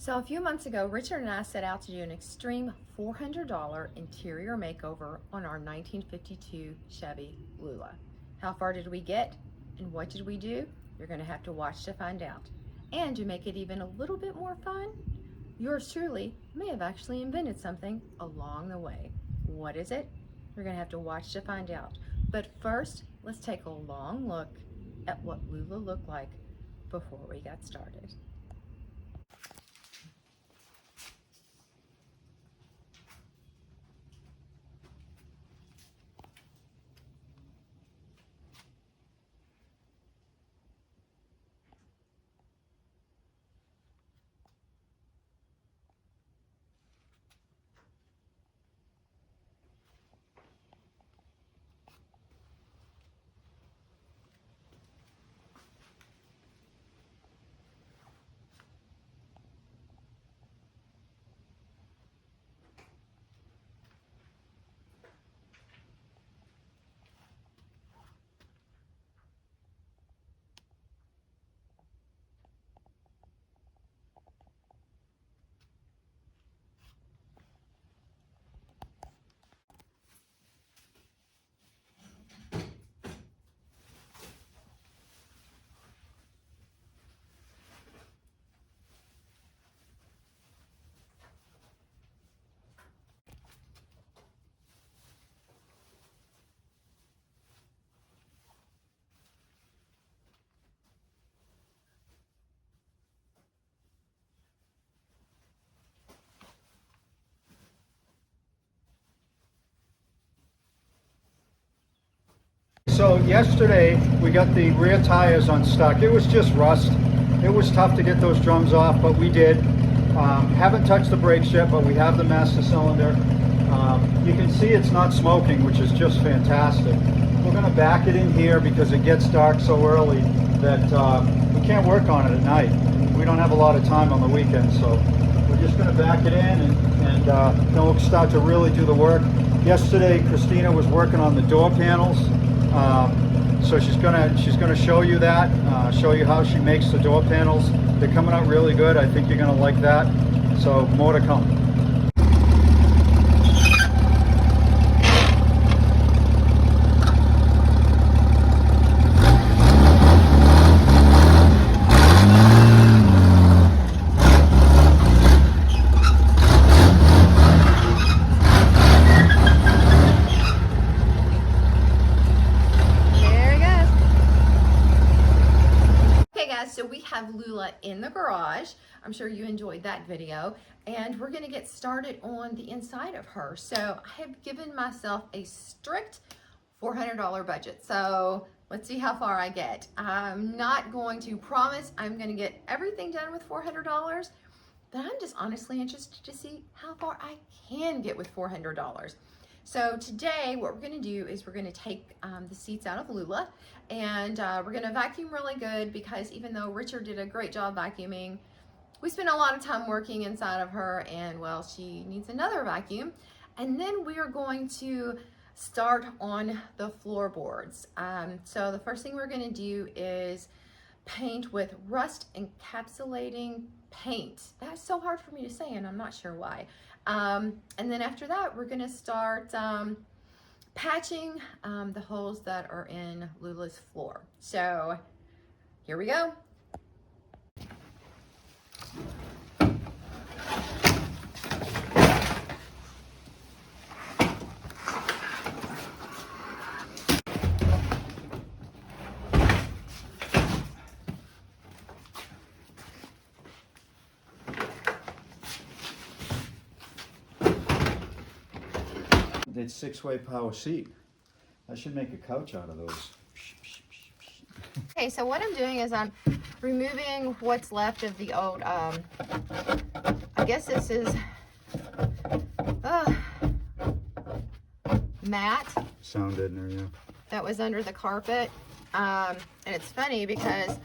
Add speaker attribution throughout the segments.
Speaker 1: So a few months ago, Richard and I set out to do an extreme $400 interior makeover on our 1952 Chevy Lula. How far did we get and what did we do? You're going to have to watch to find out. And to make it even a little bit more fun, yours truly may have actually invented something along the way. What is it? You're going to have to watch to find out. But first, let's take a long look at what Lula looked like before we got started.
Speaker 2: So yesterday we got the rear tires unstuck. It was just rust. It was tough to get those drums off, but we did. Haven't touched the brakes yet, but we have the master cylinder. You can see it's not smoking, which is just fantastic. We're going to back it in here because it gets dark so early that we can't work on it at night. We don't have a lot of time on the weekend, so we're just going to back it in and then we'll start to really do the work. Yesterday, Christina was working on the door panels. So she's gonna show you that, show you how she makes the door panels. They're coming out really good. I think you're gonna like that. So more to come.
Speaker 1: So we have Lula in the garage. I'm sure you enjoyed that video, and we're going to get started on the inside of her. So I have given myself a strict $400 budget. So let's see how far I get. I'm not going to promise I'm going to get everything done with $400, but I'm just honestly interested to see how far I can get with $400. So today what we're going to do is we're going to take the seats out of Lula, and we're going to vacuum really good, because even though Richard did a great job vacuuming, we spent a lot of time working inside of her, and well, she needs another vacuum. And then we are going to start on the floorboards. So the first thing we're going to do is paint with rust encapsulating paint. That's so hard for me to say, and I'm not sure why. And then after that, we're gonna start patching the holes that are in Lula's floor. So here we go.
Speaker 2: It's 6-way power seat. I should make a couch out of those.
Speaker 1: Okay, so what I'm doing is I'm removing what's left of the old, I guess this is mat.
Speaker 2: Sound in there, yeah.
Speaker 1: That was under the carpet. And it's funny because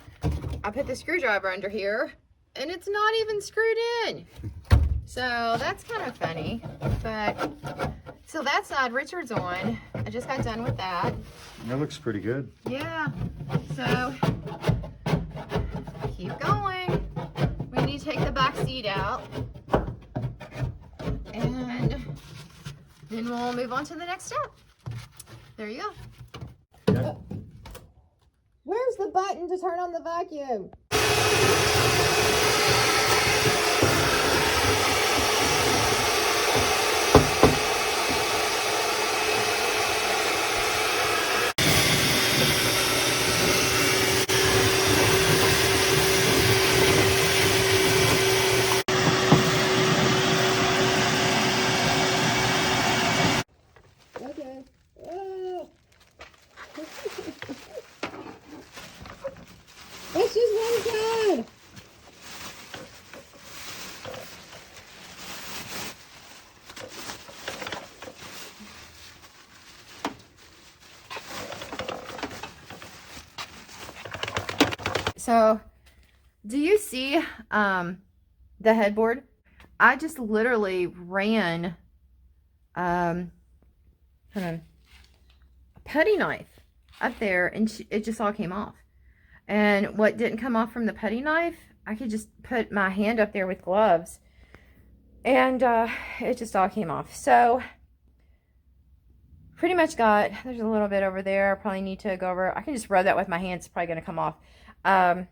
Speaker 1: I put the screwdriver under here and it's not even screwed in. So that's kind of funny, but so that side Richard's on. I just got done with that.
Speaker 2: That looks pretty good.
Speaker 1: Yeah, so keep going. We need to take the back seat out. And then we'll move on to the next step. There you go.
Speaker 2: Okay.
Speaker 1: Oh. Where's the button to turn on the vacuum? Okay. It's just one side. So, do you see the headboard? I just literally ran hold on, a putty knife up there, and it just all came off. And what didn't come off from the putty knife, I could just put my hand up there with gloves, and it just all came off. So pretty much there's a little bit over there. I probably need to go over. I can just rub that with my hands. It's probably going to come off. Let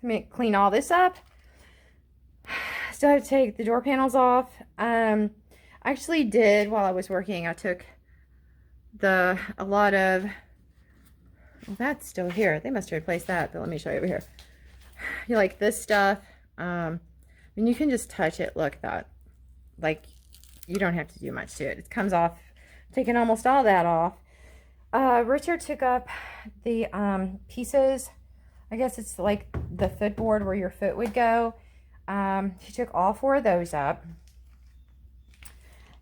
Speaker 1: me clean all this up. Still have to take the door panels off. I actually did, while I was working, I took a lot of, well, that's still here. They must have replaced that, but let me show you over here. You like this stuff. I mean, you can just touch it. Look at that. Like, you don't have to do much to it. It comes off, taking almost all that off. Richard took up the pieces. I guess it's like the footboard where your foot would go. He took all 4 of those up.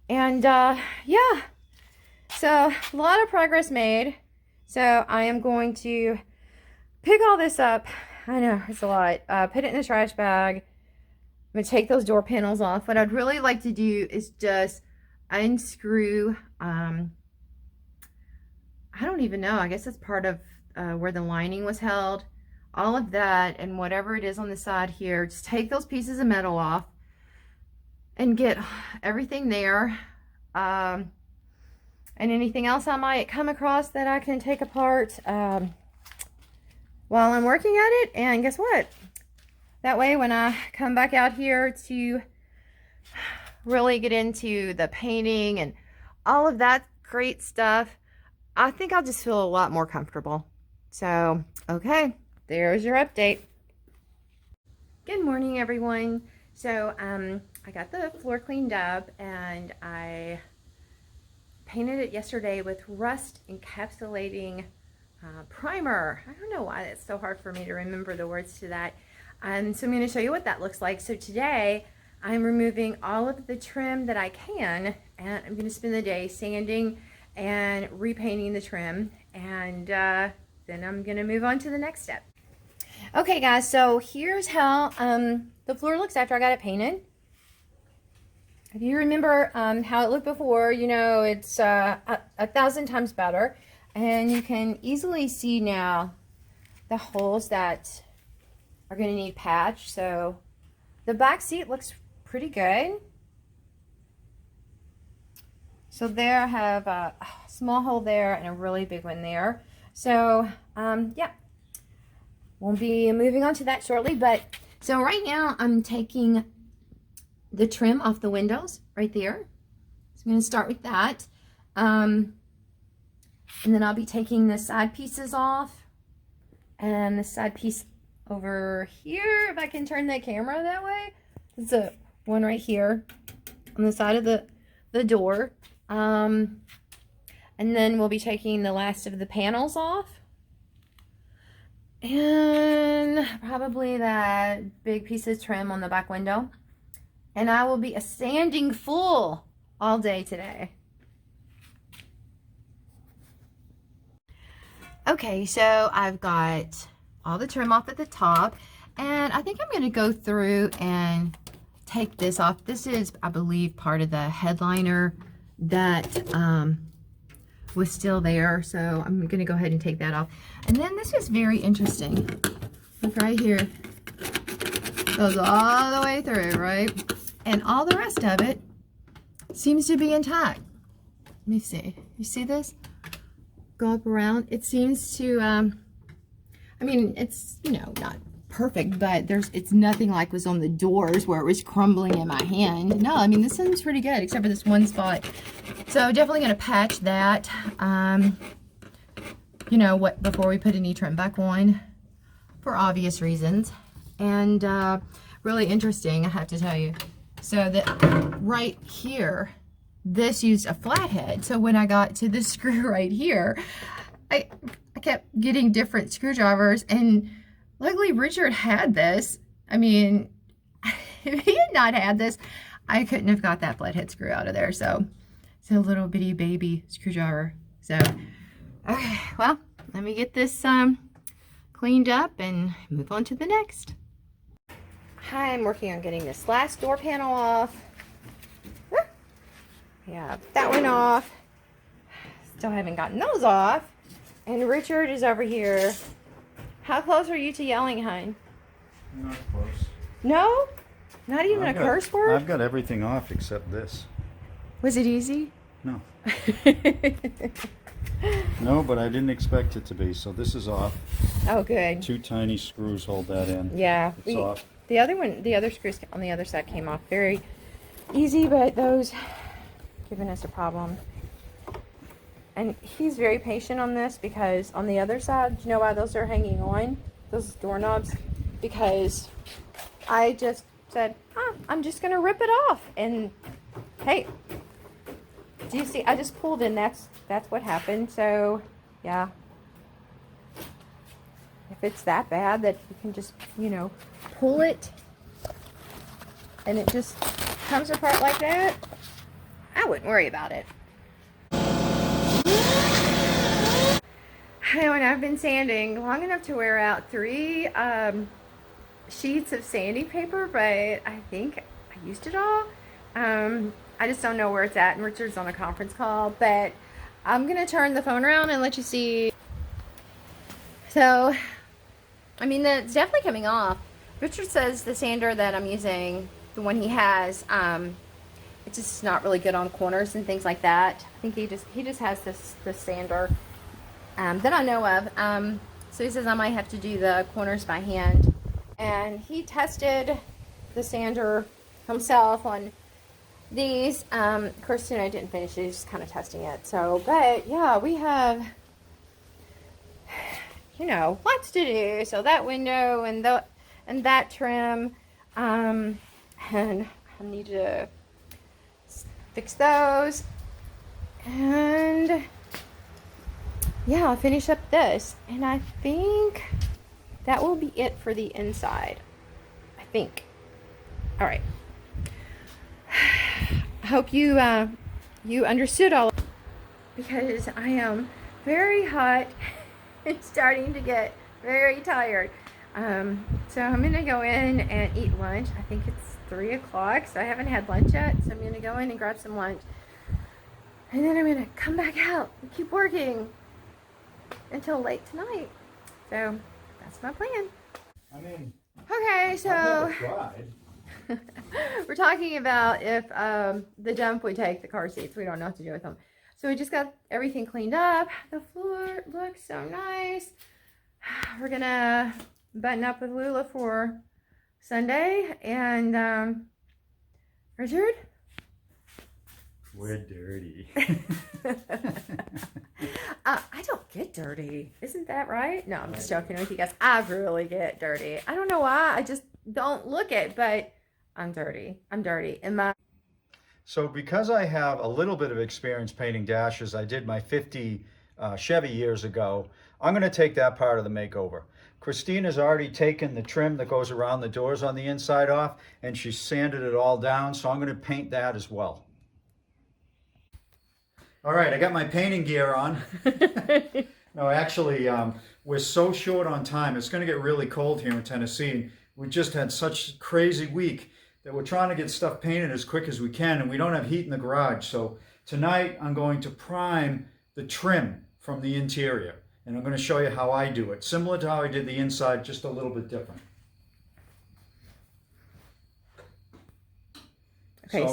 Speaker 1: And yeah, so a lot of progress made. So I am going to pick all this up. I know it's a lot. Put it in the trash bag. I'm going to take those door panels off. What I'd really like to do is just unscrew, I don't even know. I guess it's part of where the lining was held. All of that and whatever it is on the side here. Just take those pieces of metal off and get everything there. And anything else I might come across that I can take apart while I'm working at it. And guess what? That way when I come back out here to really get into the painting and all of that great stuff, I think I'll just feel a lot more comfortable. So, okay, there's your update. Good morning, everyone. So, I got the floor cleaned up and I painted it yesterday with rust encapsulating primer. I don't know why it's so hard for me to remember the words to that. So I'm going to show you what that looks like. So today I'm removing all of the trim that I can, and I'm going to spend the day sanding and repainting the trim, and then I'm going to move on to the next step. Okay guys, so here's how the floor looks after I got it painted. If you remember how it looked before, you know it's 1,000 times better. And you can easily see now the holes that are going to need patch. So the back seat looks pretty good. So there I have a small hole there and a really big one there. So yeah, we'll be moving on to that shortly. But so right now I'm taking the trim off the windows right there. So I'm going to start with that. And then I'll be taking the side pieces off and the side piece over here, if I can turn the camera that way. There's a one right here on the side of the door. And then we'll be taking the last of the panels off. And probably that big piece of trim on the back window. And I will be a sanding fool all day today. Okay, so I've got all the trim off at the top, and I think I'm going to go through and take this off. This is, I believe, part of the headliner that was still there, so I'm going to go ahead and take that off. And then this is very interesting. Look right here. Goes all the way through, right? And all the rest of it seems to be intact. Let me see. You see this? Go up around. It seems to, I mean, it's, you know, not perfect, but it's nothing like was on the doors where it was crumbling in my hand. No, I mean, this seems pretty good, except for this one spot. So definitely going to patch that, you know, before we put any trim back on, for obvious reasons. And really interesting, I have to tell you. So that right here, this used a flathead. So when I got to this screw right here, I kept getting different screwdrivers, and luckily Richard had this. I mean, if he had not had this, I couldn't have got that flathead screw out of there. So it's a little bitty baby screwdriver. So, okay, well, let me get this cleaned up and move on to the next. Hi, I'm working on getting this last door panel off. Yeah, that one off. Still haven't gotten those off. And Richard is over here. How close are you to yelling, hon?
Speaker 2: Not close.
Speaker 1: No? Not even a curse word?
Speaker 2: I've got everything off except this.
Speaker 1: Was it easy?
Speaker 2: No. No, but I didn't expect it to be, so this is off.
Speaker 1: Oh, good.
Speaker 2: 2 tiny screws hold that in.
Speaker 1: Yeah.
Speaker 2: It's off.
Speaker 1: The other screws on the other side came off very easy, but those giving us a problem. And he's very patient on this, because on the other side, do you know why those are hanging on? Those doorknobs? Because I just said, I'm just going to rip it off. And hey, do you see? I just pulled in. That's what happened. So, yeah. If it's that bad that you can just, you know, pull it and it just comes apart like that, I wouldn't worry about it. When I've been sanding long enough to wear out 3 sheets of sanding paper, but I think I used it all. I just don't know where it's at, and Richard's on a conference call, but I'm going to turn the phone around and let you see. So, I mean, it's definitely coming off. Richard says the sander that I'm using, the one he has, it's just not really good on corners and things like that. I think he just has this sander that I know of. So he says I might have to do the corners by hand. And he tested the sander himself on these. Christina didn't finish it, he's just kind of testing it. So, but yeah, we have, you know, lots to do. So that window and that trim, and I need to fix those, and yeah, I'll finish up this, and I think that will be it for the inside. I think. All right. I hope you you understood all, because I am very hot and starting to get very tired. So I'm gonna go in and eat lunch. I think it's 3 o'clock, so I haven't had lunch yet. So I'm gonna go in and grab some lunch, and then I'm gonna come back out and keep working until late tonight. So that's my plan.
Speaker 2: I mean,
Speaker 1: okay, so
Speaker 2: I've never tried.
Speaker 1: we're talking about if the dump would take the car seats. We don't know what to do with them. So we just got everything cleaned up. The floor looks so nice. We're gonna button up with Lula for Sunday. And Richard?
Speaker 2: We're dirty.
Speaker 1: I don't get dirty. Isn't that right? No, I'm just joking with you guys. I really get dirty. I don't know why. I just don't look it, but I'm dirty. I'm dirty.
Speaker 2: So because I have a little bit of experience painting dashes, I did my 50 Chevy years ago, I'm going to take that part of the makeover. Christina's already taken the trim that goes around the doors on the inside off, and she's sanded it all down, so I'm going to paint that as well. All right, I got my painting gear on. No, actually, we're so short on time. It's going to get really cold here in Tennessee. We just had such a crazy week that we're trying to get stuff painted as quick as we can, and we don't have heat in the garage. So tonight I'm going to prime the trim from the interior, and I'm going to show you how I do it. Similar to how I did the inside, just a little bit different.
Speaker 1: Okay,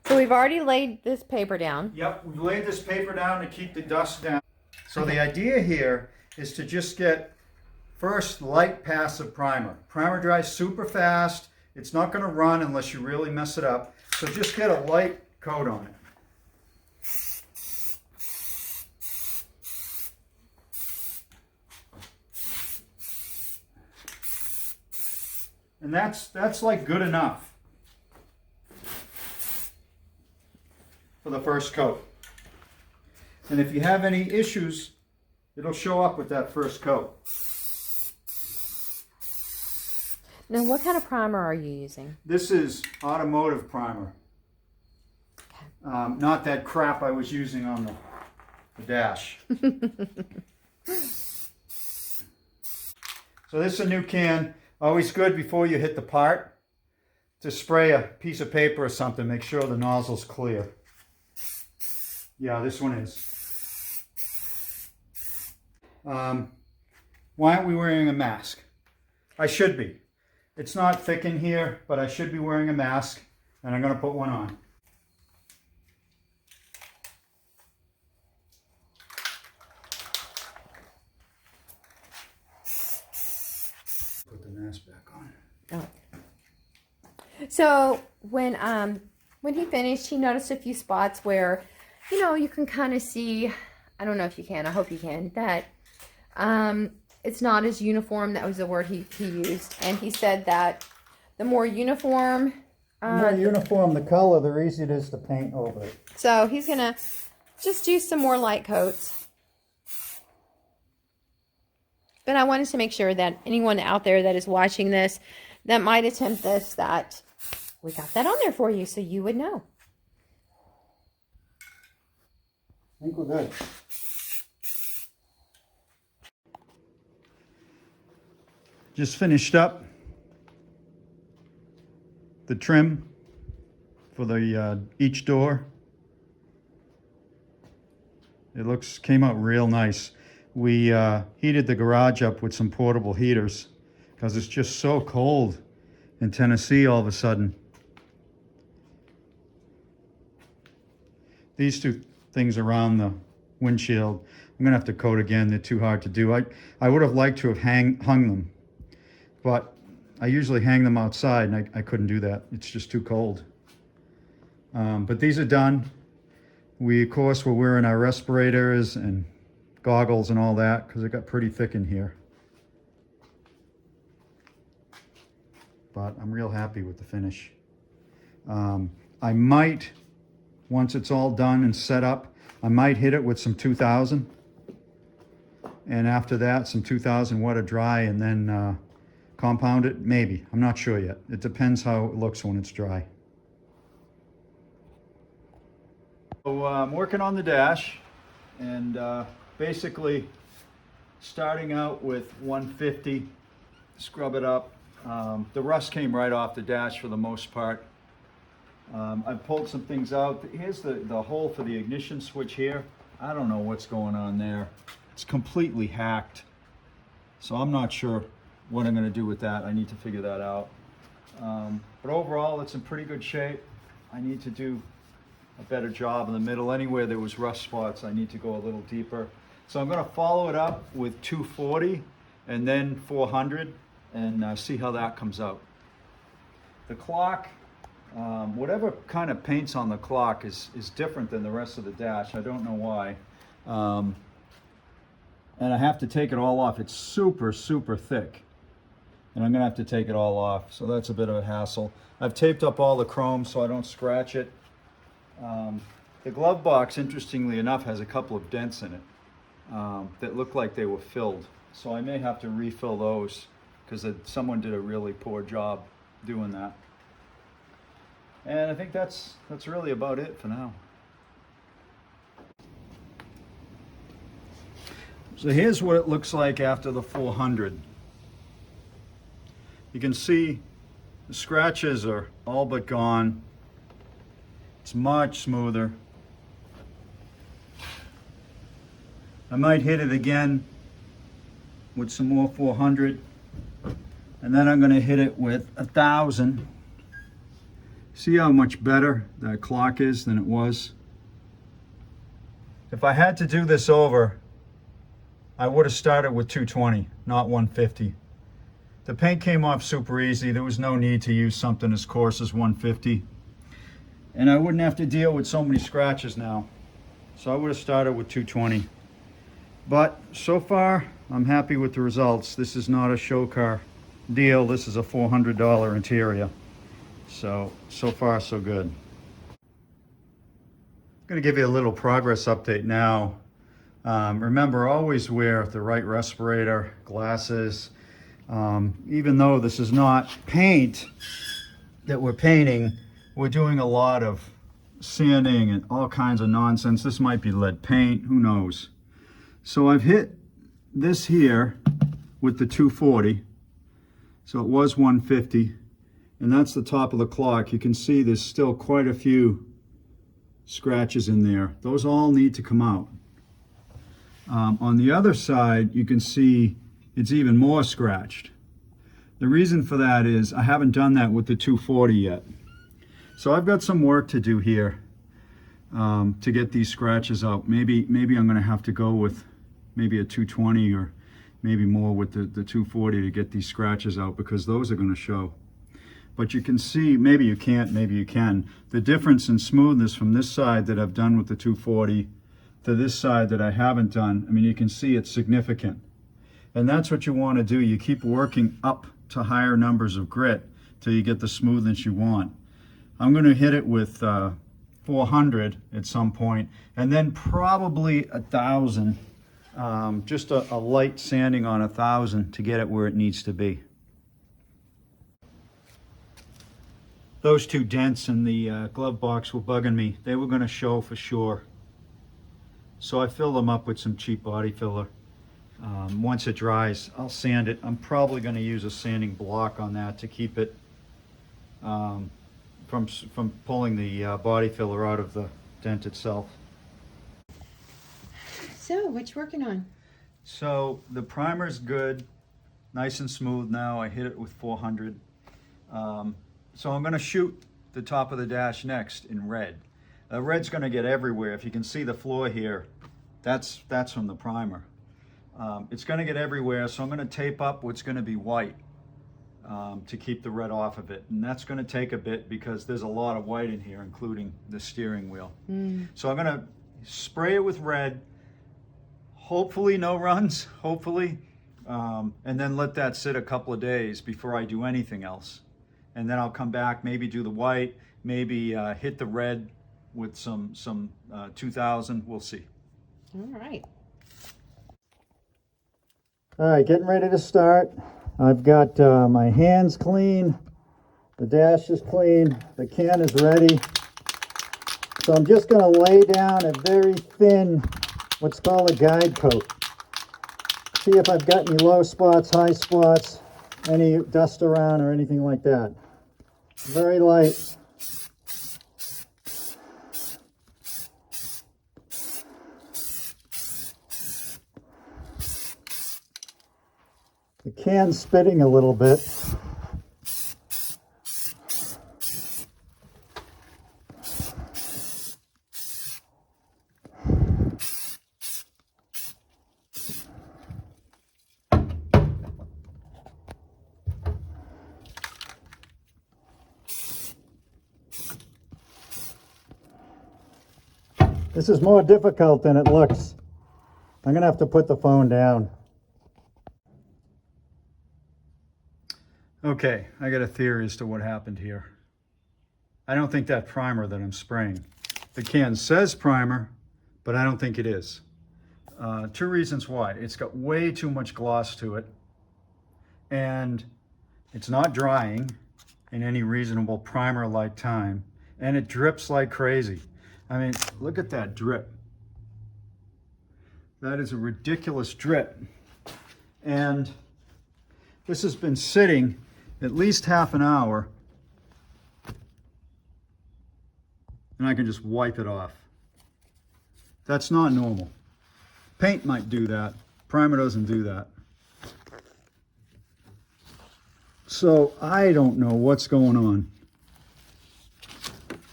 Speaker 1: so we've already laid this paper down.
Speaker 2: Yep, we've laid this paper down to keep the dust down. So the idea here is to just get first light passive primer. Primer dries super fast. It's not going to run unless you really mess it up. So just get a light coat on it. And that's like good enough for the first coat. And if you have any issues, it'll show up with that first coat.
Speaker 1: Now, what kind of primer are you using?
Speaker 2: This is automotive primer.
Speaker 1: Okay.
Speaker 2: Not that crap I was using on the dash. So this is a new can. Always good before you hit the part to spray a piece of paper or something. Make sure the nozzle's clear. Yeah, this one is. Why aren't we wearing a mask? I should be. It's not thick in here, but I should be wearing a mask, and I'm going to put one on. Put the mask back on.
Speaker 1: Oh. So when he finished, he noticed a few spots where, you know, you can kind of see, I don't know if you can, I hope you can, that it's not as uniform. That was the word he used. And he said that the more uniform...
Speaker 2: the color, the easier it is to paint over it.
Speaker 1: So he's going to just do some more light coats. But I wanted to make sure that anyone out there that is watching this that might attempt this, that we got that on there for you so you would know.
Speaker 2: I think we're good. Just finished up the trim for the each door. It came out real nice. We heated the garage up with some portable heaters because it's just so cold in Tennessee all of a sudden. These two things around the windshield, I'm gonna have to coat again. They're too hard to do. I would have liked to have hung them, but I usually hang them outside, and I couldn't do that. It's just too cold. But these are done. We, of course, were wearing our respirators and goggles and all that because it got pretty thick in here. But I'm real happy with the finish. I might, once it's all done and set up, I might hit it with some 2000. And after that, some 2000 water dry, and then compound it, maybe. I'm not sure yet. It depends how it looks when it's dry. So I'm working on the dash, and basically starting out with 150, scrub it up. The rust came right off the dash for the most part. I pulled some things out. Here's the hole for the ignition switch here. I don't know what's going on there. It's completely hacked. So I'm not sure what I'm going to do with that. I need to figure that out. But overall, it's in pretty good shape. I need to do a better job in the middle. Anywhere there was rust spots, I need to go a little deeper. So I'm going to follow it up with 240 and then 400 and see how that comes out. The clock, whatever kind of paint's on the clock is different than the rest of the dash. I don't know why. And I have to take it all off. It's super, super thick. And I'm gonna have to take it all off. So that's a bit of a hassle. I've taped up all the chrome so I don't scratch it. The glove box, interestingly enough, has a couple of dents in it that look like they were filled. So I may have to refill those because someone did a really poor job doing that. And I think that's really about it for now. So here's what it looks like after the 400. You can see the scratches are all but gone. It's much smoother. I might hit it again with some more 400, and then I'm going to hit it with 1000 See how much better that clock is than it was? If I had to do this over, I would have started with 220, not 150. The paint came off super easy. There was no need to use something as coarse as 150. And I wouldn't have to deal with so many scratches now. So I would have started with 220. But so far, I'm happy with the results. This is not a show car deal. This is a $400 interior. So far, so good. I'm going to give you a little progress update now. Remember, always wear the right respirator, glasses. Even though this is not paint that we're painting, we're doing a lot of sanding and all kinds of nonsense. This might be lead paint, who knows. So I've hit this here with the 240. So it was 150, and that's the top of the clock. You can see there's still quite a few scratches in there. Those all need to come out. On the other side, you can see it's even more scratched. The reason for that is I haven't done that with the 240 yet. So I've got some work to do here to get these scratches out. Maybe I'm going to have to go with maybe a 220 or maybe more with the 240 to get these scratches out, because those are going to show. But you can see, maybe you can't, maybe you can, the difference in smoothness from this side that I've done with the 240 to this side that I haven't done. I mean, you can see it's significant. And that's what you want to do. You keep working up to higher numbers of grit till you get the smoothness you want. I'm going to hit it with 400 at some point, and then probably 1,000. Just a light sanding on 1,000 to get it where it needs to be. Those two dents in the glove box were bugging me. They were going to show for sure. So I filled them up with some cheap body filler. Once it dries, I'll sand it. I'm probably going to use a sanding block on that to keep it from pulling the body filler out of the dent itself.
Speaker 1: So, what you working on?
Speaker 2: So the primer's good, nice and smooth now. I hit it with 400. So I'm going to shoot the top of the dash next in red. Red's going to get everywhere. If you can see the floor here, that's from the primer. It's going to get everywhere, so I'm going to tape up what's going to be white to keep the red off of it. And that's going to take a bit because there's a lot of white in here, including the steering wheel. So I'm going to spray it with red, hopefully no runs, hopefully, and then let that sit a couple of days before I do anything else. And then I'll come back, maybe do the white, maybe hit the red with some 2000, we'll see.
Speaker 1: All right.
Speaker 2: All right, getting ready to start. I've got my hands clean, the dash is clean, the can is ready. So I'm just going to lay down a very thin, what's called a guide coat. See if I've got any low spots, high spots, any dust around or anything like that. Very light. The can's spitting a little bit. This is more difficult than it looks. I'm going to have to put the phone down. Okay, I got a theory as to what happened here. I don't think that primer that I'm spraying. The can says primer, but I don't think it is. Two reasons why. It's got way too much gloss to it, and it's not drying in any reasonable primer-like time, and it drips like crazy. I mean, look at that drip. That is a ridiculous drip. And this has been sitting at least half an hour, and I can just wipe it off. That's not normal. Paint might do that. Primer doesn't do that. So I don't know what's going on.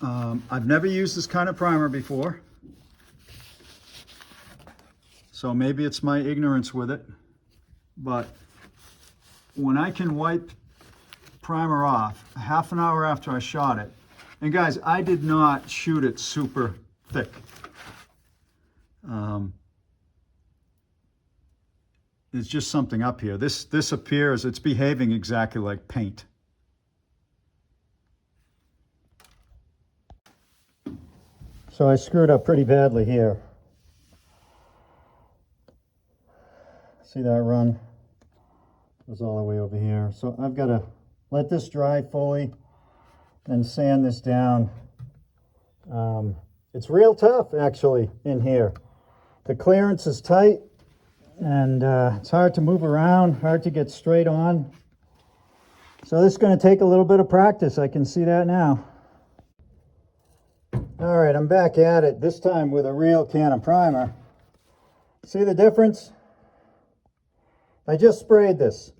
Speaker 2: I've never used this kind of primer before, so maybe it's my ignorance with it, but when I can wipe primer off a half an hour after I shot it, and guys, I did not shoot it super thick. There's just something up here. This appears, it's behaving exactly like paint. So I screwed up pretty badly here. See that run? It was all the way over here. So I've got to let this dry fully and sand this down. It's real tough actually in here. The clearance is tight, and it's hard to move around, hard to get straight on. So this is going to take a little bit of practice. I can see that now. All right, I'm back at it, this time with a real can of primer. See the difference? I just sprayed this.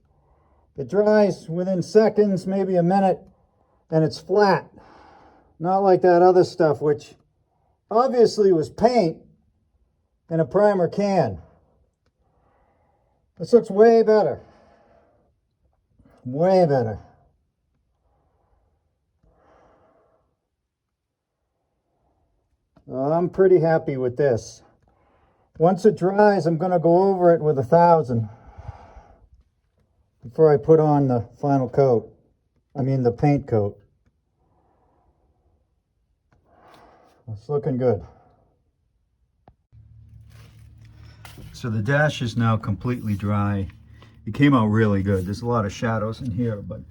Speaker 2: It dries within seconds, maybe a minute, and it's flat. Not like that other stuff, which obviously was paint in a primer can. This looks way better. Way better. I'm pretty happy with this. Once it dries, I'm going to go over it with 1,000 before I put on the final coat. I mean the paint coat. It's looking good. So the dash is now completely dry. It came out really good. There's a lot of shadows in here, but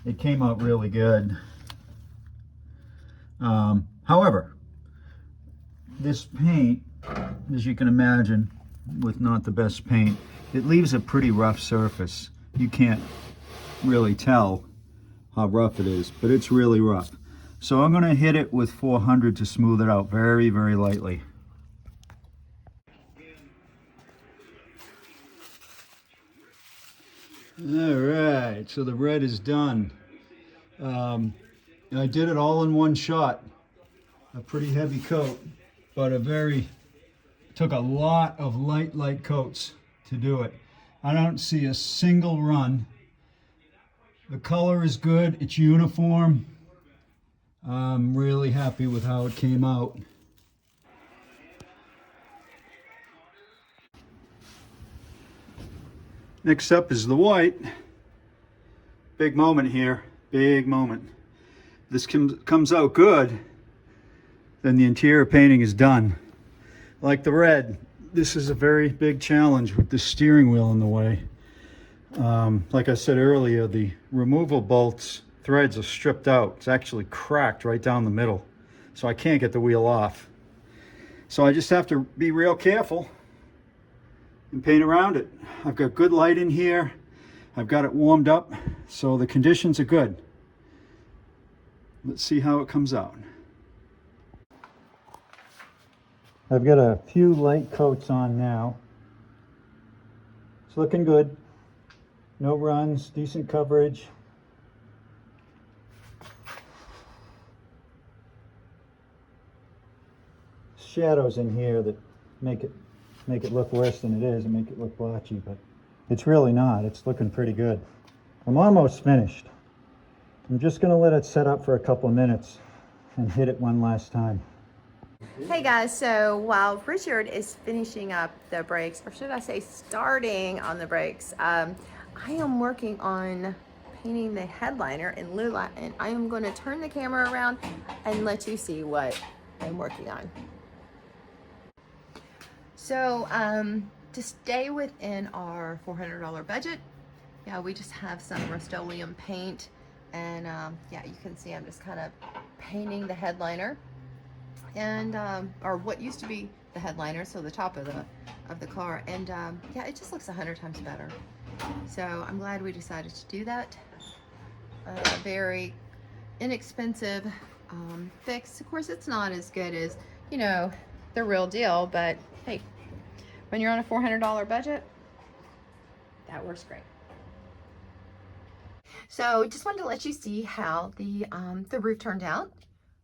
Speaker 2: it came out really good. However, this paint, as you can imagine, with not the best paint, it leaves a pretty rough surface. You can't really tell how rough it is, but it's really rough. So I'm going to hit it with 400 to smooth it out very, very lightly. All right, so the red is done. I did it all in one shot. A pretty heavy coat, but took a lot of light coats to do it. I don't see a single run. The color is good, it's uniform. I'm really happy with how it came out. Next up is the white. Big moment here, big moment. This comes out good, then the interior painting is done. Like the red, this is a very big challenge with the steering wheel in the way. Like I said earlier, the removal bolts threads are stripped out. It's actually cracked right down the middle, so I can't get the wheel off. So I just have to be real careful and paint around it. I've got good light in here. I've got it warmed up, so the conditions are good. Let's see how it comes out. I've got a few light coats on now. It's looking good. No runs, decent coverage. Shadows in here that make it look worse than it is and make it look blotchy, but it's really not. It's looking pretty good. I'm almost finished. I'm just going to let it set up for a couple minutes and hit it one last time.
Speaker 1: Hey guys, so while Richard is finishing up the brakes, or should I say starting on the brakes, I am working on painting the headliner in Lula, and I am going to turn the camera around and let you see what I'm working on. So to stay within our $400 budget, yeah, we just have some Rust-Oleum paint, and yeah, you can see I'm just kind of painting the headliner, and or what used to be the headliner, so the top of the car, and yeah, it just looks 100 times better. So I'm glad we decided to do that. A very inexpensive fix. Of course, it's not as good as, you know, the real deal, but hey, when you're on a $400 budget, that works great. So just wanted to let you see how the roof turned out.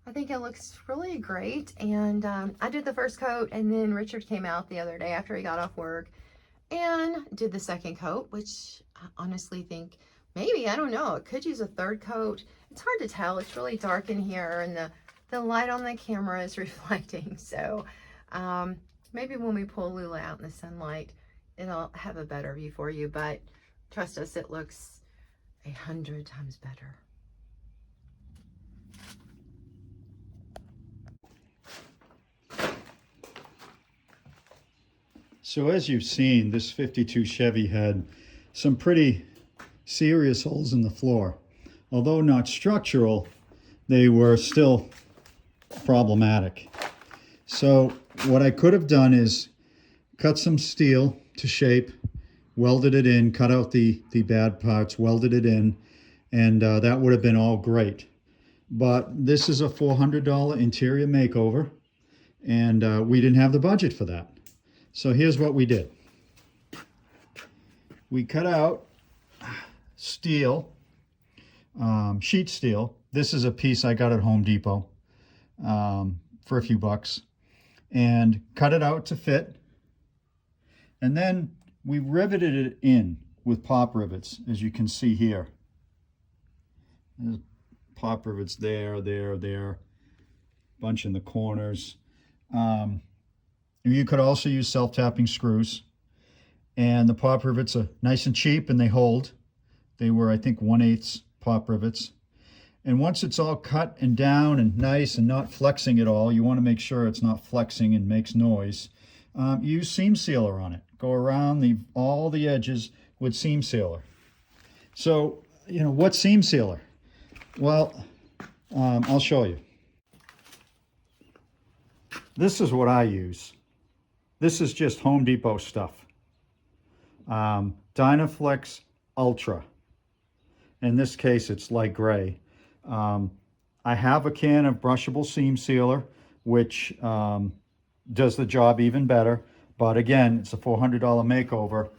Speaker 1: I think it looks really great. And I did the first coat, and then Richard came out the other day after he got off work and did the second coat, which I honestly think maybe, I don't know, it could use a third coat. It's hard to tell. It's really dark in here, and the light on the camera is reflecting. So maybe when we pull Lula out in the sunlight, it'll have a better view for you. But trust us, it looks 100 times better.
Speaker 2: So as you've seen, this 52 Chevy had some pretty serious holes in the floor. Although not structural, they were still problematic. So what I could have done is cut some steel to shape, welded it in, cut out the bad parts, welded it in, and that would have been all great. But this is a $400 interior makeover, and we didn't have the budget for that. So here's what we did. We cut out steel, sheet steel. This is a piece I got at Home Depot for a few bucks, and cut it out to fit. And then we riveted it in with pop rivets, as you can see here. There's pop rivets there, bunch in the corners. You could also use self-tapping screws. And the pop rivets are nice and cheap, and they hold. They were, I think, 1/8 pop rivets. And once it's all cut and down and nice and not flexing at all, you want to make sure it's not flexing and makes noise. Use seam sealer on it. Go around all the edges with seam sealer. So, you know, what's seam sealer? Well, I'll show you. This is what I use. This is just Home Depot stuff. Dynaflex Ultra. In this case, it's light gray. I have a can of brushable seam sealer, which does the job even better. But again, it's a $400 makeover.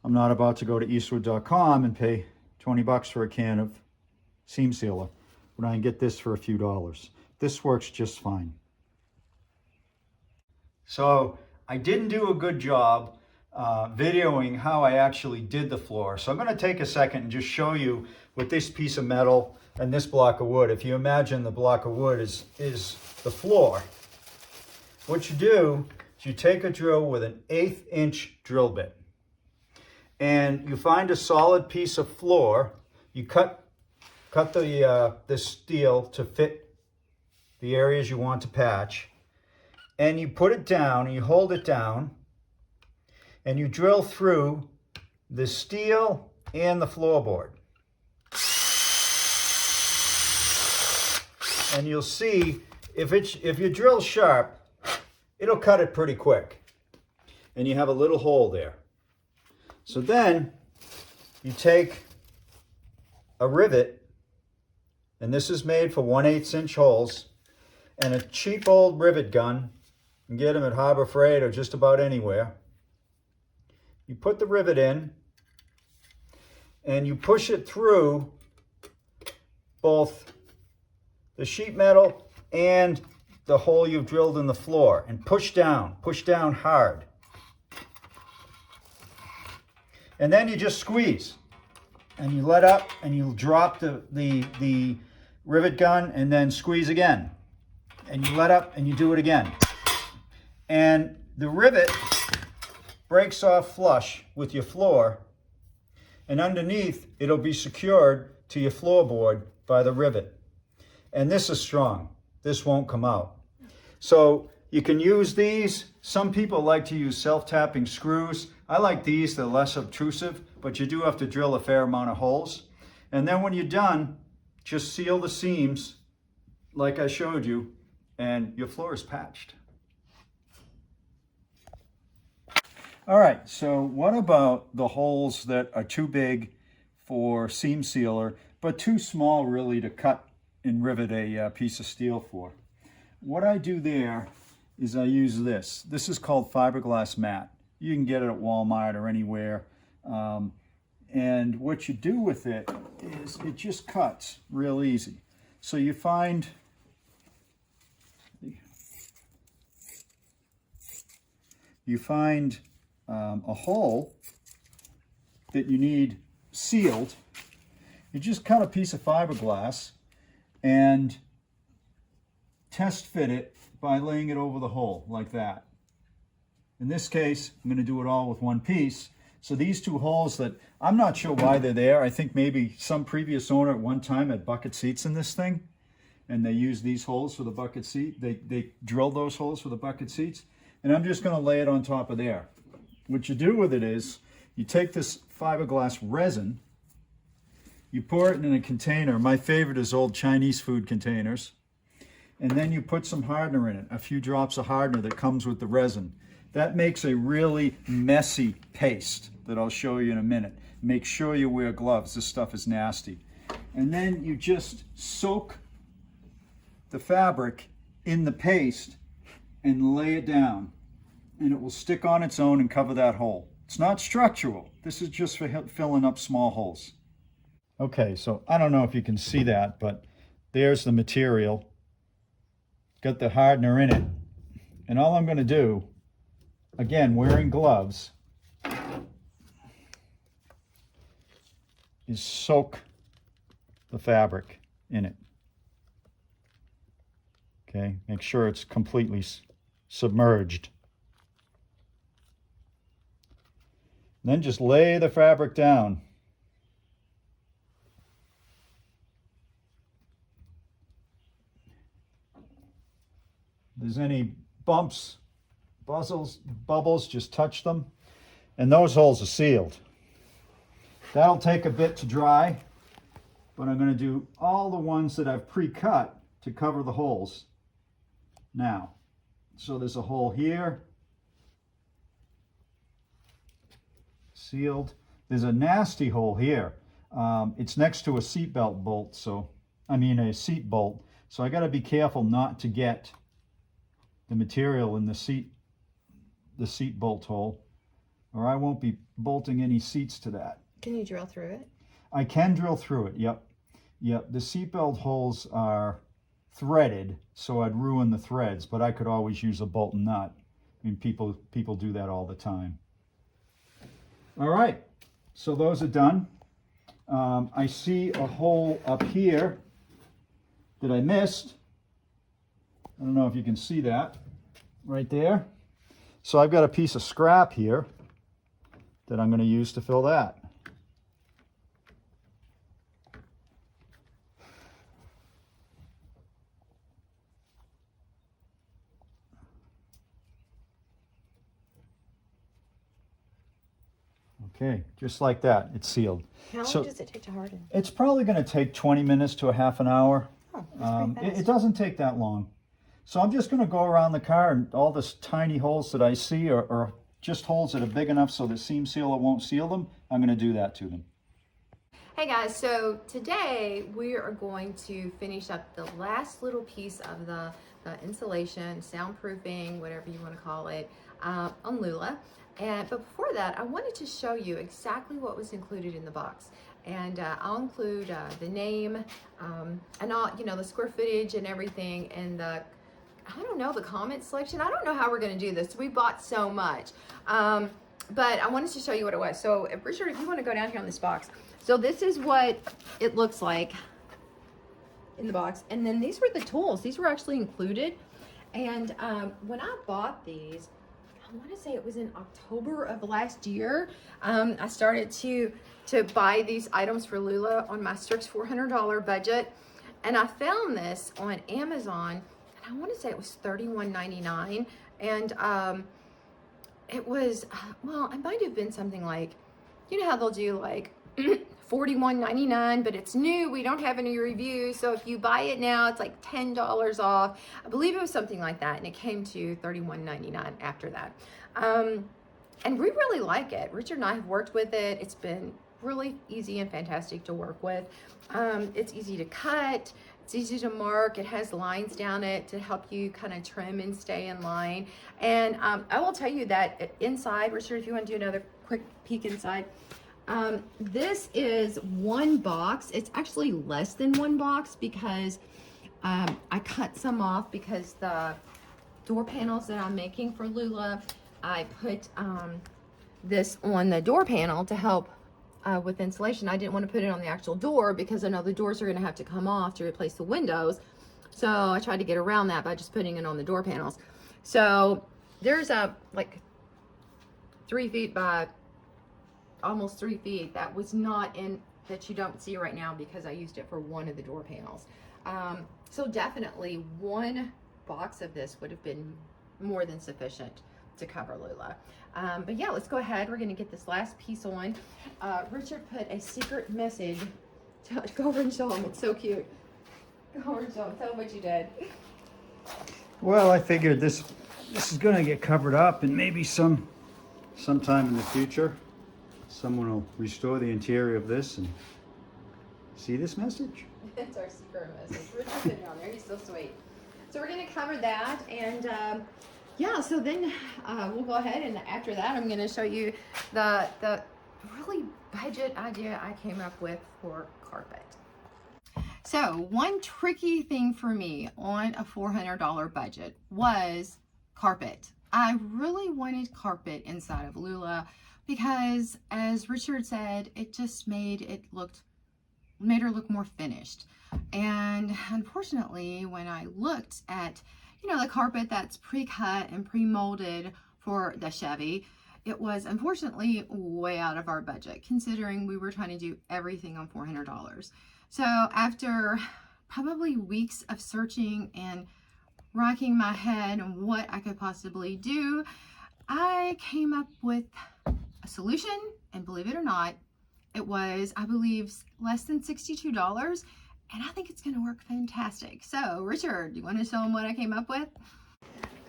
Speaker 2: I'm not about to go to eastwood.com and pay 20 bucks for a can of seam sealer when I can get this for a few dollars. This works just fine. So I didn't do a good job videoing how I actually did the floor. So I'm going to take a second and just show you with this piece of metal and this block of wood. If you imagine the block of wood is the floor, what you do is you take a drill with an 1/8 inch drill bit, and you find a solid piece of floor. You cut the steel to fit the areas you want to patch, and you put it down and you hold it down, and you drill through the steel and the floorboard. And you'll see if you drill sharp, it'll cut it pretty quick. And you have a little hole there. So then you take a rivet, and this is made for 1/8 inch holes, and a cheap old rivet gun. You can get them at Harbor Freight or just about anywhere. You put the rivet in, and you push it through both the sheet metal and the hole you've drilled in the floor, and push down hard. And then you just squeeze, and you let up, and you drop the rivet gun, and then squeeze again. And you let up, and you do it again. And the rivet breaks off flush with your floor, and underneath it'll be secured to your floorboard by the rivet. And this is strong. This won't come out. So you can use these. Some people like to use self-tapping screws. I like these. They're less obtrusive, but you do have to drill a fair amount of holes. And then when you're done, just seal the seams like I showed you, and your floor is patched. All right, so what about the holes that are too big for seam sealer, but too small really to cut and rivet a piece of steel for? What I do there is I use this. This is called fiberglass mat. You can get it at Walmart or anywhere. And what you do with it is it just cuts real easy. So you find you find a hole that you need sealed. You just cut a piece of fiberglass and test fit it by laying it over the hole like that. In this case, I'm going to do it all with one piece. So these two holes that I'm not sure why they're there. I think maybe some previous owner at one time had bucket seats in this thing, and they used these holes for the bucket seat. They drilled those holes for the bucket seats, and I'm just going to lay it on top of there. What you do with it is you take this fiberglass resin, you pour it in a container. My favorite is old Chinese food containers. And then you put some hardener in it, a few drops of hardener that comes with the resin. That makes a really messy paste that I'll show you in a minute. Make sure you wear gloves. This stuff is nasty. And then you just soak the fabric in the paste and lay it down. And it will stick on its own and cover that hole. It's not structural. This is just for filling up small holes. Okay, so I don't know if you can see that, but there's the material. Got the hardener in it. And all I'm going to do, again, wearing gloves, is soak the fabric in it. Okay, make sure it's completely submerged. Then just lay the fabric down. If there's any bumps, bubbles, just touch them. And those holes are sealed. That'll take a bit to dry, but I'm going to do all the ones that I've pre-cut to cover the holes now. So there's a hole here, sealed. There's a nasty hole here. It's next to a seatbelt bolt, a seat bolt. So I got to be careful not to get the material in the seat bolt hole, or I won't be bolting any seats to that.
Speaker 1: Can you drill through it?
Speaker 2: I can drill through it, yep. The seatbelt holes are threaded, so I'd ruin the threads, but I could always use a bolt and nut. I mean, people do that all the time. All right, so those are done. I see a hole up here that I missed. I don't know if you can see that right there. So I've got a piece of scrap here that I'm going to use to fill that. Okay, just like that, it's sealed.
Speaker 1: How long does it take to harden?
Speaker 2: It's probably going to take 20 minutes to a half an hour.
Speaker 1: Oh, that's pretty fast.
Speaker 2: It doesn't take that long. So I'm just going to go around the car, and all the tiny holes that I see are just holes that are big enough so the seam sealer won't seal them. I'm going to do that to them.
Speaker 1: Hey guys, so today we are going to finish up the last little piece of the insulation, soundproofing, whatever you want to call it, on Lula. But before that, I wanted to show you exactly what was included in the box. And I'll include the name and all, the square footage and everything, and the comment section. I don't know how we're going to do this. We bought so much. But I wanted to show you what it was. So Richard, if you want to go down here on this box. So this is what it looks like in the box. And then these were the tools. These were actually included. And when I bought these, I want to say it was in October of last year, I started to buy these items for Lula on my strict $400 budget. And I found this on Amazon, and I want to say it was $31.99. And it was, it might have been something like, how they'll do like $41.99, but it's new. We don't have any reviews. So if you buy it now, it's like $10 off. I believe it was something like that. And it came to $31.99 after that. And we really like it. Richard and I have worked with it. It's been really easy and fantastic to work with. It's easy to cut. It's easy to mark. It has lines down it to help you kind of trim and stay in line. And I will tell you that inside, Richard, if you want to do another quick peek inside, this is one box. It's actually less than one box because I cut some off because the door panels that I'm making for Lula, I put this on the door panel to help with insulation. I didn't want to put it on the actual door because I know the doors are going to have to come off to replace the windows. So I tried to get around that by just putting it on the door panels. So there's a like 3 feet by almost 3 feet that was not in, that you don't see right now because I used it for one of the door panels. So definitely one box of this would have been more than sufficient to cover Lula. But yeah, let's go ahead. We're gonna get this last piece on. Richard put a secret message. Go over and show him, it's so cute. Go over and show him, tell him what you did.
Speaker 2: Well, I figured this is going to get covered up, and maybe sometime in the future, someone will restore the interior of this and see this message.
Speaker 1: It's our secret message. Richard's been down there, he's so sweet. So we're gonna cover that, and yeah, so then we'll go ahead, and after that I'm gonna show you the really budget idea I came up with for carpet. So one tricky thing for me on a $400 budget was carpet. I really wanted carpet inside of Lula because, as Richard said, it just made her look more finished. And unfortunately, when I looked at, you know, the carpet that's pre-cut and pre-molded for the Chevy, it was unfortunately way out of our budget, considering we were trying to do everything on $400. So after probably weeks of searching and racking my head on what I could possibly do, I came up with a solution, and believe it or not, it was, I believe, less than $62, and I think it's gonna work fantastic. So Richard, you wanna show them what I came up with?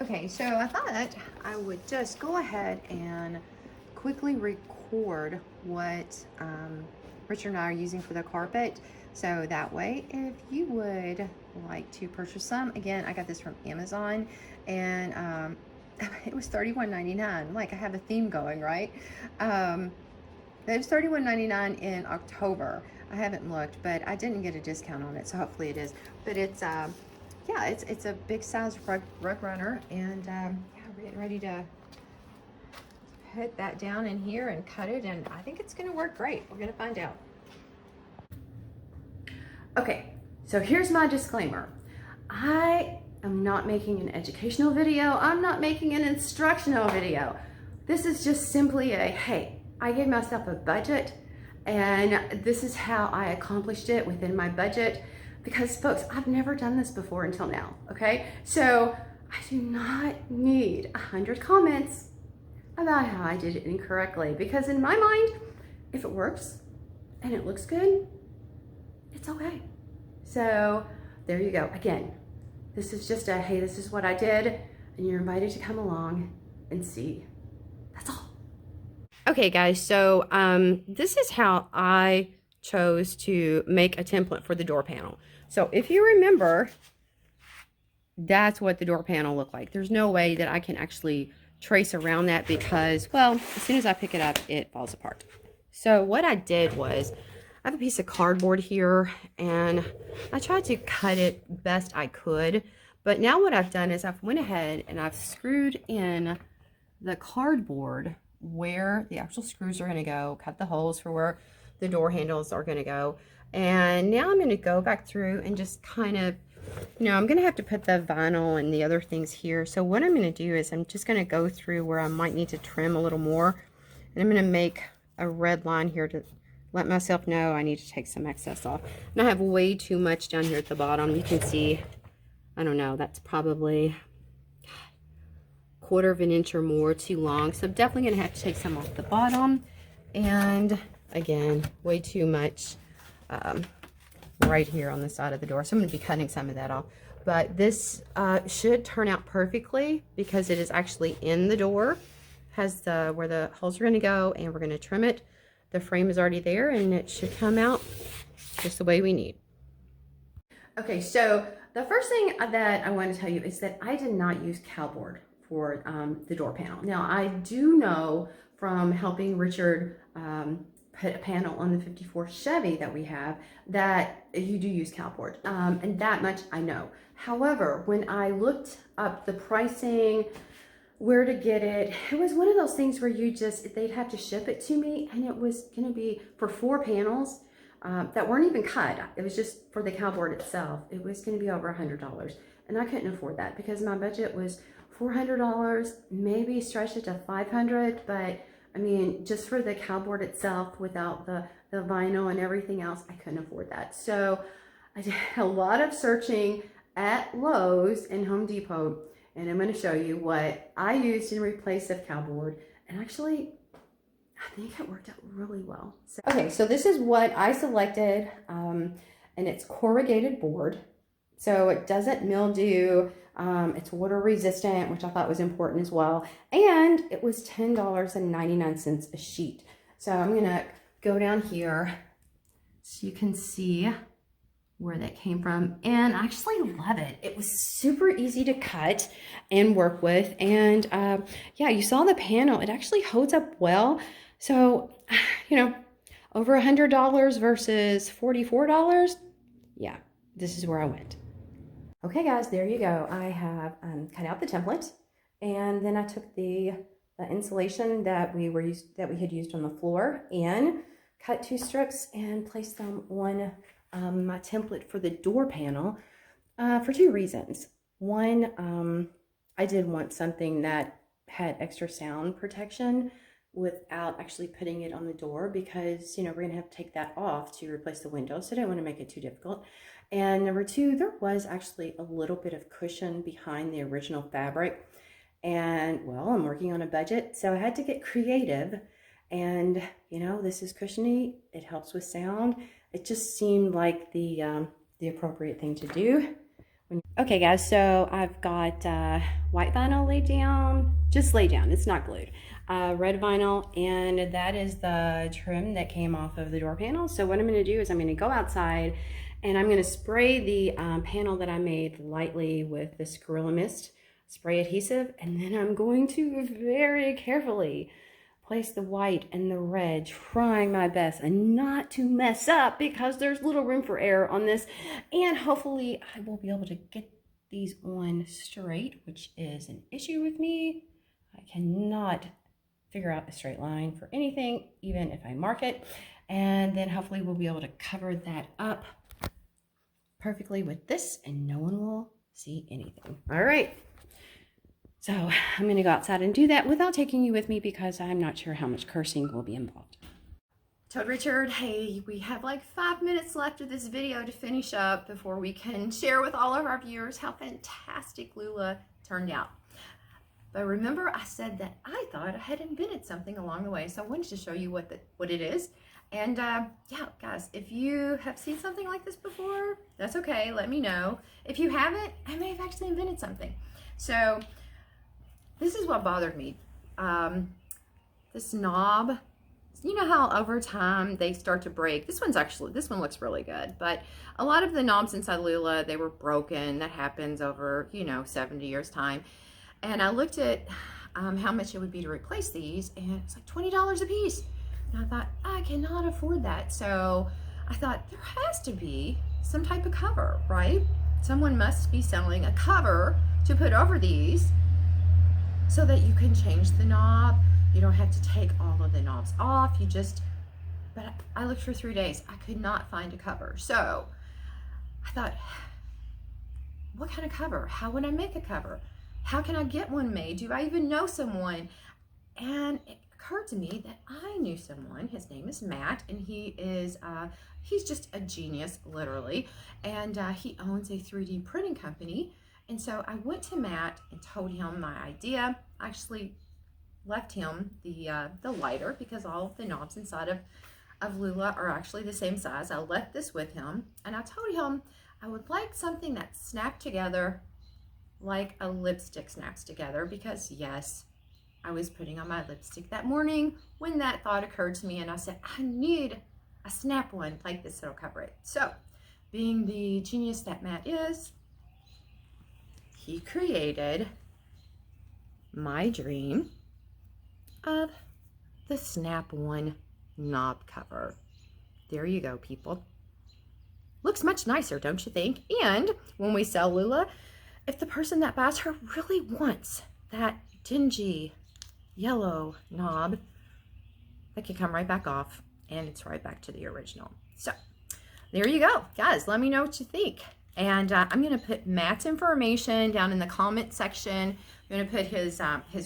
Speaker 1: Okay, so I thought I would just go ahead and quickly record what Richard and I are using for the carpet. So that way, if you would like to purchase some, again, I got this from Amazon, and it was $31.99. Like, I have a theme going, right? It was $31.99 in October. I haven't looked, but I didn't get a discount on it, so hopefully it is. But it's yeah, it's a big size rug runner, and yeah, we're getting ready to put that down in here and cut it, and I think it's gonna work great. We're gonna find out. Okay, so here's my disclaimer. I am not making an educational video. I'm not making an instructional video. This is just simply a, hey, I gave myself a budget, and this is how I accomplished it within my budget, because folks, I've never done this before until now, okay? So I do not need 100 comments about how I did it incorrectly, because in my mind, if it works and it looks good, it's okay. So there you go. Again, this is just a, hey, this is what I did, and you're invited to come along and see. That's all. Okay guys, so this is how I chose to make a template for the door panel. So if you remember, that's what the door panel looked like. There's no way that I can actually trace around that because, well, as soon as I pick it up, it falls apart. So what I did was, I have a piece of cardboard here, and I tried to cut it best I could. But now what I've done is I've went ahead and I've screwed in the cardboard where the actual screws are going to go, cut the holes for where the door handles are going to go. And now I'm going to go back through and just kind of, you know, I'm going to have to put the vinyl and the other things here. So what I'm going to do is I'm just going to go through where I might need to trim a little more. And I'm going to make a red line here to let myself know I need to take some excess off. And I have way too much down here at the bottom. You can see, I don't know, that's probably a 1/4 of an inch or more too long. So I'm definitely going to have to take some off the bottom. And again, way too much right here on the side of the door. So I'm going to be cutting some of that off. But this should turn out perfectly because it is actually in the door. Has the where the holes are going to go, and we're going to trim it. The frame is already there, and it should come out just the way we need. Okay, so the first thing that I want to tell you is that I did not use cowboard for the door panel. Now, I do know from helping Richard put a panel on the 54 Chevy that we have that you do use cowboard, and that much I know. However, when I looked up the pricing,
Speaker 3: where to get it. It was one of those things where they'd have to ship it to me, and it was going to be for 4 panels that weren't even cut. It was just for the cowboard itself. It was going to be over $100, and I couldn't afford that because my budget was $400, maybe stretch it to $500, but I mean, just for the cowboard itself without the vinyl and everything else, I couldn't afford that. So I did a lot of searching at Lowe's and Home Depot, and I'm going to show you what I used in replace of cowboard. And actually, I think it worked out really well. Okay, so this is what I selected, and it's corrugated board. So it doesn't mildew, it's water resistant, which I thought was important as well. And it was $10.99 a sheet. So I'm going to go down here so you can see where that came from, and I actually love it. It was super easy to cut and work with, and yeah, you saw the panel. It actually holds up well. So, you know, over $100 versus $44. Yeah, this is where I went. Okay, guys, there you go. I have cut out the template, and then I took the insulation that we had used on the floor and cut 2 strips and placed them on my template for the door panel for 2 reasons. One, I did want something that had extra sound protection without actually putting it on the door, because, you know, we're gonna have to take that off to replace the window, so I didn't want to make it too difficult. And number 2, there was actually a little bit of cushion behind the original fabric, and well, I'm working on a budget, so I had to get creative. And you know, this is cushiony, it helps with sound. It just seemed like the appropriate thing to do. Okay guys, so I've got white vinyl laid down, just laid down, it's not glued. Red vinyl, and that is the trim that came off of the door panel. So what I'm going to do is I'm going to go outside and I'm going to spray the panel that I made lightly with this Gorilla Mist spray adhesive, and then I'm going to very carefully place the white and the red, trying my best and not to mess up because there's little room for error on this, and hopefully I will be able to get these on straight, which is an issue with me. I cannot figure out a straight line for anything, even if I mark it, and then hopefully we'll be able to cover that up perfectly with this and no one will see anything. All right. So I'm going to go outside and do that without taking you with me because I'm not sure how much cursing will be involved.
Speaker 1: Told Richard, hey, we have like 5 minutes left of this video to finish up before we can share with all of our viewers how fantastic Lula turned out. But remember, I said that I thought I had invented something along the way, so I wanted to show you what it is. And yeah, guys, if you have seen something like this before, that's okay, let me know. If you haven't, I may have actually invented something. So this is what bothered me. This knob, you know how over time they start to break. This one looks really good, but a lot of the knobs inside Lula, they were broken. That happens over, 70 years time. And I looked at how much it would be to replace these, and it's like $20 a piece. And I thought, I cannot afford that. So I thought, there has to be some type of cover, right? Someone must be selling a cover to put over these so that you can change the knob. You don't have to take all of the knobs off. But I looked for 3 days. I could not find a cover. So I thought, what kind of cover? How would I make a cover? How can I get one made? Do I even know someone? And it occurred to me that I knew someone. His name is Matt, and he's just a genius, literally. And he owns a 3D printing company. And so I went to Matt and told him my idea. I actually left him the lighter because all of the knobs inside of Lula are actually the same size. I left this with him, and I told him I would like something that snapped together like a lipstick snaps together, because yes, I was putting on my lipstick that morning when that thought occurred to me, and I said, I need a snap one like this that'll cover it. So being the genius that Matt is, he created my dream of the Snap One knob cover. There you go, people. Looks much nicer, don't you think? And when we sell Lula, if the person that buys her really wants that dingy yellow knob that can come right back off, and it's right back to the original. So there you go, guys. Let me know what you think. And I'm going to put Matt's information down in the comment section. I'm going to put his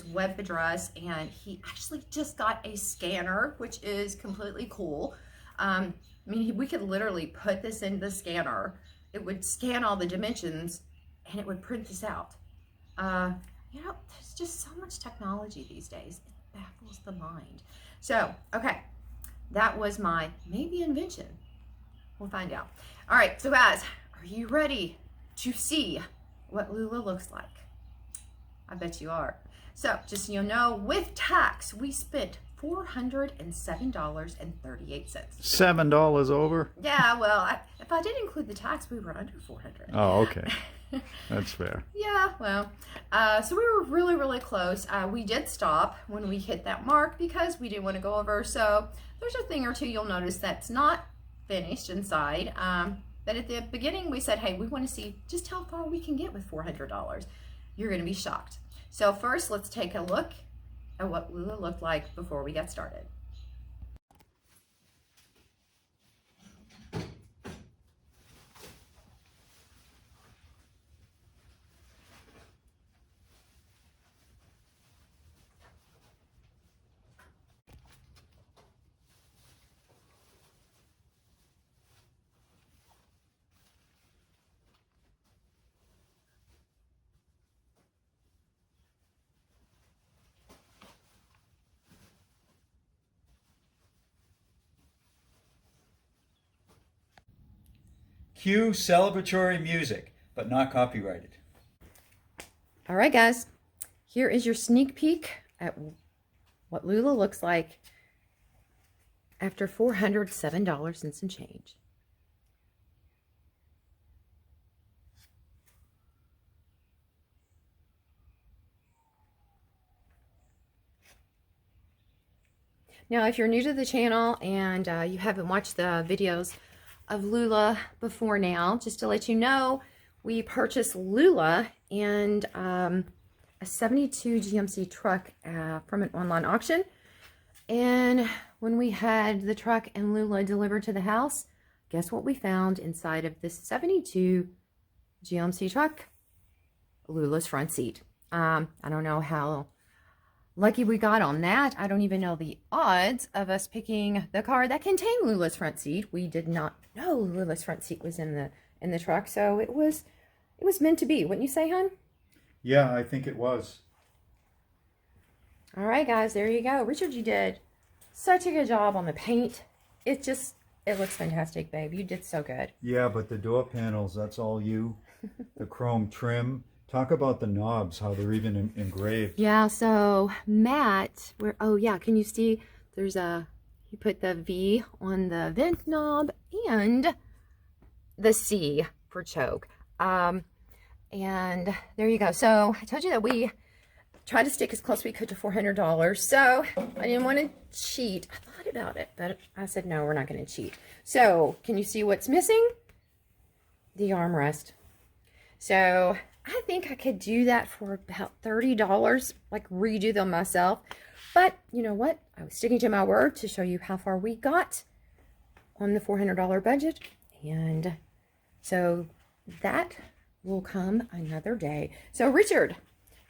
Speaker 1: web address, and he actually just got a scanner, which is completely cool. I mean, we could literally put this in the scanner. It would scan all the dimensions, and it would print this out. You know, there's just so much technology these days. It baffles the mind. So, okay, that was my maybe invention. We'll find out. All right, so guys, are you ready to see what Lula looks like? I bet you are. So just so you know, with tax, we spent $407.38.
Speaker 2: $7 over?
Speaker 1: Yeah, well, if I did include the tax, we were under $400.
Speaker 2: Oh, okay. That's fair.
Speaker 1: Yeah, well, so we were really, really close. We did stop when we hit that mark because we didn't want to go over. So there's a thing or two you'll notice that's not finished inside. But at the beginning, we said, hey, we want to see just how far we can get with $400. You're going to be shocked. So first, let's take a look at what Lula looked like before we got started.
Speaker 2: Cue celebratory music, but not copyrighted.
Speaker 1: All right, guys, here is your sneak peek at what Lula looks like after $407 and some change. Now, if you're new to the channel and you haven't watched the videos of Lula before now, just to let you know, we purchased Lula and a 72 GMC truck from an online auction. And when we had the truck and Lula delivered to the house, guess what we found inside of this 72 GMC truck? Lula's front seat. I don't know how lucky we got on that. I don't even know the odds of us picking the car that contained Lula's front seat. We did not know Lula's front seat was in the truck, so it was meant to be. Wouldn't you say, hon?
Speaker 2: Yeah, I think it was.
Speaker 1: All right, guys, there you go. Richard, you did such a good job on the paint. It looks fantastic, babe. You did so good.
Speaker 2: Yeah, but the door panels, that's all you. The chrome trim. Talk about the knobs, how they're even engraved.
Speaker 1: Yeah, so Matt, oh yeah, can you see there's he put the V on the vent knob and the C for choke. And there you go. So I told you that we tried to stick as close as we could to $400. So I didn't want to cheat. I thought about it, but I said, no, we're not going to cheat. So can you see what's missing? The armrest. So I think I could do that for about $30, like redo them myself. But you know what? I was sticking to my word to show you how far we got on the $400 budget. And so that will come another day. So Richard,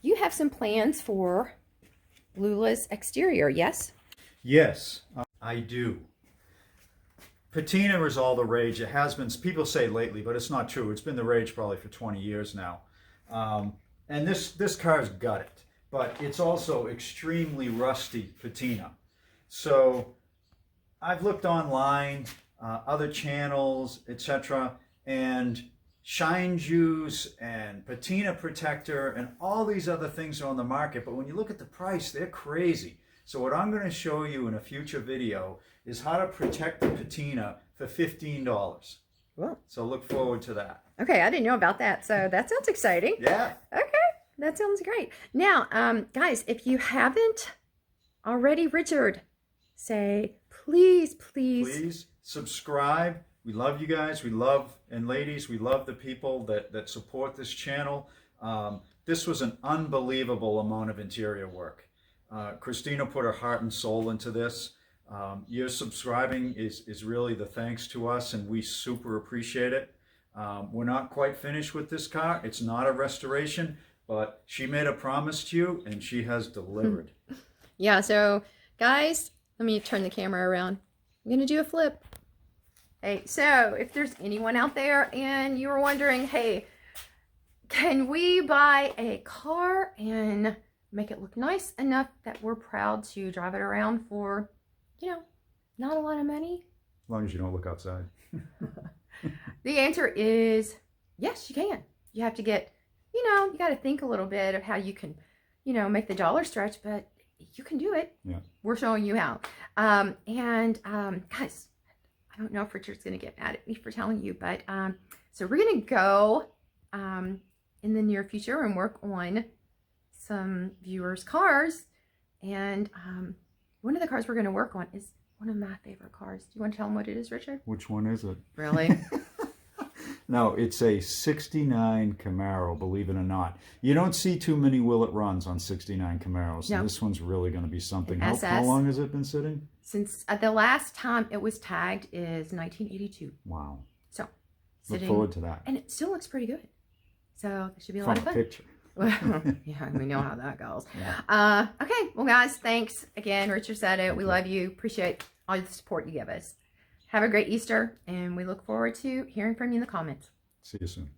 Speaker 1: you have some plans for Lula's exterior, yes?
Speaker 2: Yes, I do. Patina is all the rage. It has been, people say lately, but it's not true. It's been the rage probably for 20 years now. And this car's got it, but it's also extremely rusty patina. So I've looked online, other channels, etc., and shine juice and patina protector and all these other things are on the market. But when you look at the price, they're crazy. So what I'm going to show you in a future video is how to protect the patina for $15.
Speaker 1: Well,
Speaker 2: so look forward to that.
Speaker 1: Okay, I didn't know about that, so that sounds exciting.
Speaker 2: Yeah.
Speaker 1: Okay, that sounds great. Now, guys, if you haven't already, Richard, say please, please.
Speaker 2: Please subscribe. We love you guys. We love, and ladies, we love the people that support this channel. this was an unbelievable amount of interior work. Christina put her heart and soul into this. Your subscribing is really the thanks to us, and we super appreciate it. We're not quite finished with this car. It's not a restoration, but she made a promise to you, and she has delivered.
Speaker 1: Yeah, so guys, let me turn the camera around. I'm going to do a flip. Hey, so if there's anyone out there and you were wondering, hey, can we buy a car and make it look nice enough that we're proud to drive it around for, you know, not a lot of money?
Speaker 2: As long as you don't look outside.
Speaker 1: The answer is yes, you can. You have to get, you got to think a little bit of how you can, make the dollar stretch, but you can do it.
Speaker 2: Yeah.
Speaker 1: We're showing you how. Guys, I don't know if Richard's going to get mad at me for telling you, but so we're going to go in the near future and work on some viewers' cars. And one of the cars we're going to work on is one of my favorite cars. Do you want to tell them what it is, Richard?
Speaker 2: Which one is it?
Speaker 1: Really?
Speaker 2: No, it's a 69 Camaro, believe it or not. You don't see too many will it runs on 69 Camaros. So
Speaker 1: no.
Speaker 2: This one's really going to be something.
Speaker 1: An
Speaker 2: How
Speaker 1: SS.
Speaker 2: long has it been sitting?
Speaker 1: Since the last time it was tagged is 1982.
Speaker 2: Wow.
Speaker 1: So,
Speaker 2: Look forward to that.
Speaker 1: And it still looks pretty good. So, it should be a
Speaker 2: From
Speaker 1: lot of fun.
Speaker 2: picture.
Speaker 1: Yeah, we know how that goes.
Speaker 2: Yeah.
Speaker 1: Okay, well, guys, thanks again. Richard said it. We love you. Appreciate all the support you give us. Have a great Easter, and we look forward to hearing from you in the comments.
Speaker 2: See you soon.